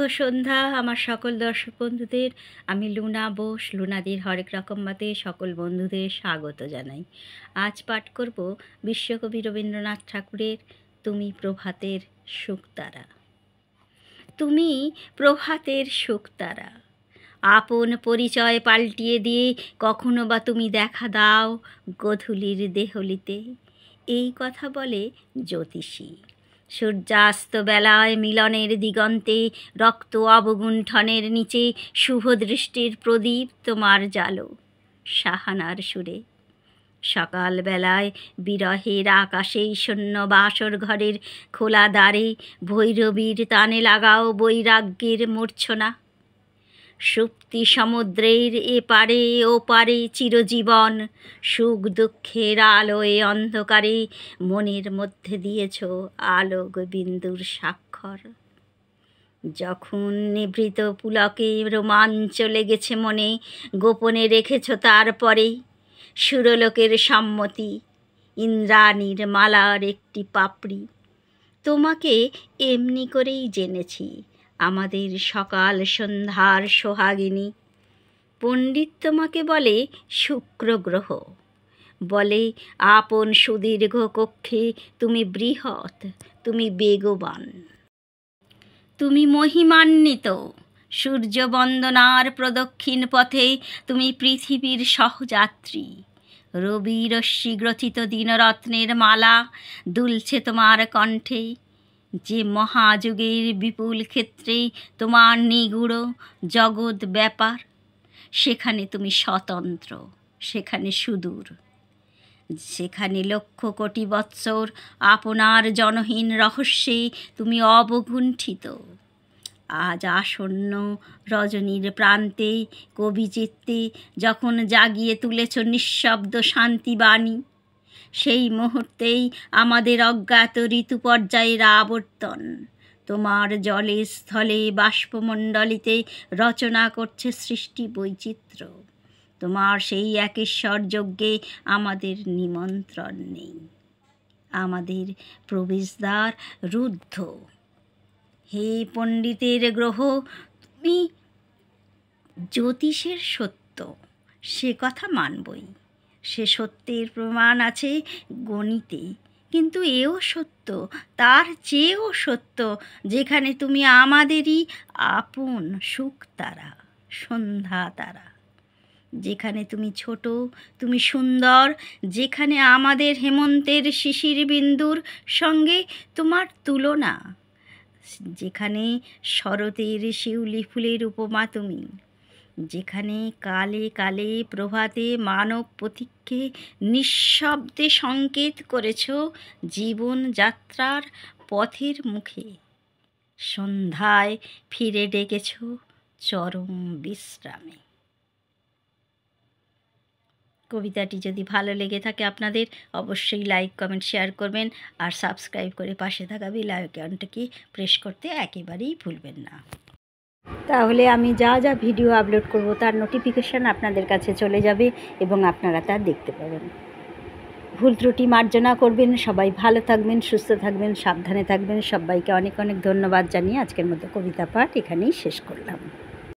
সন্ধ্যা আমার সকল দর্শক বন্ধুদের। আমি লুনা বোস, লুনাদির হরেক রকম মতে সকল বন্ধুদের স্বাগত জানাই। আজ পাঠ করব বিশ্বকবি রবীন্দ্রনাথ ঠাকুরের তুমি প্রভাতের শুকতারা। তুমি প্রভাতের শুকতারা, আপন পরিচয় পাল্টিয়ে দিয়ে কখনো বা তুমি দেখা দাও গধূলির দেহলিতে। এই কথা বলে জ্যোতিষী। সূর্যাস্ত বেলায় মিলনের দিগন্তে রক্ত অবগুণ্ঠনের নিচে শুভ দৃষ্টির প্রদীপ তোমার জালো সাহানার সুরে। সকালবেলায় বিরহের আকাশে শূন্য বাসর ঘরের খোলা দ্বারে ভৈরবীর তানে লাগাও বৈরাগ্যের মূর্ছনা। সুপ্তি সমুদ্রের এপারে ওপারে চিরজীবন সুখ দুঃখের আলোয় অন্ধকারে মনের মধ্যে দিয়েছ আলোক বিন্দুর স্বাক্ষর। যখন নিভৃত পুলকে রোমাঞ্চ লেগেছে মনে, গোপনে রেখেছ তারপরে সুরলোকের সম্মতি ইন্দ্রাণীর মালার একটি পাপড়ি। তোমাকে এমনি করেই জেনেছি আমাদের সকাল সন্ধ্যার সোহাগিনী। পণ্ডিত তোমাকে বলে শুক্র গ্রহ, বলে আপন সুদীর্ঘ কক্ষে তুমি বৃহৎ, তুমি বেগবান, তুমি মহিমান্বিত। সূর্যবন্দনার প্রদক্ষিণ পথে তুমি পৃথিবীর সহযাত্রী। রবি রশ্মি গ্রথিত দিনরত্নের মালা দুলছে তোমার কণ্ঠে। যে মহাযুগের বিপুল ক্ষেত্রে তোমার নিগূঢ় জগৎ ব্যাপার, সেখানে তুমি স্বতন্ত্র, সেখানে সুদূর, সেখানে লক্ষ কোটি বৎসর আপনার জনহীন রহস্যে তুমি অবগুণ্ঠিত। আজ আসন্ন রজনীর প্রান্তে কবিচিত্তে যখন জাগিয়ে তুলেছ নিঃশব্দ শান্তিবাণী, সেই মুহূর্তেই আমাদের অজ্ঞাত ঋতু পর্যায়ের আবর্তন তোমার জলে স্থলে বাষ্পমণ্ডলিতে রচনা করছে সৃষ্টি বৈচিত্র্য। তোমার সেই একেশ্বর যজ্ঞে আমাদের নিমন্ত্রণ নেই, আমাদের প্রবেশদ্বার রুদ্ধ। হে পণ্ডিতের গ্রহ, তুমি জ্যোতিষের সত্য, সে কথা মানবই। সে সত্যের প্রমাণ আছে গণিতে, কিন্তু এও সত্য, তার চেয়েও সত্য, যেখানে তুমি আমাদেরই আপন শুকতারা, সন্ধ্যা তারা। যেখানে তুমি ছোট, তুমি সুন্দর, যেখানে আমাদের হেমন্তের শিশির বিন্দুর সঙ্গে তোমার তুলনা, যেখানে শরতের শিউলি ফুলের উপমা তুমি, যেখানে কালে কালে প্রভাতে মানব পথিককে নিঃশব্দে সংকেত করেছ জীবন যাত্রার পথের মুখে, সন্ধ্যায় ফিরে ডেকেছ চরম বিশ্রামে। কবিতাটি যদি ভালো লেগে থাকে আপনাদের, অবশ্যই লাইক কমেন্ট শেয়ার করবেন, আর সাবস্ক্রাইব করে পাশে থাকা বেল আইকনটাকে প্রেস করতে একেবারেই ভুলবেন না। তাহলে আমি যা যা ভিডিও আপলোড করব তার নোটিফিকেশান আপনাদের কাছে চলে যাবে এবং আপনারা তা দেখতে পাবেন। ভুল ত্রুটি মার্জনা করবেন। সবাই ভালো থাকবেন, সুস্থ থাকবেন, সাবধানে থাকবেন। সবাইকে অনেক অনেক ধন্যবাদ জানিয়ে আজকের মতো কবিতা পাঠ এখানেই শেষ করলাম।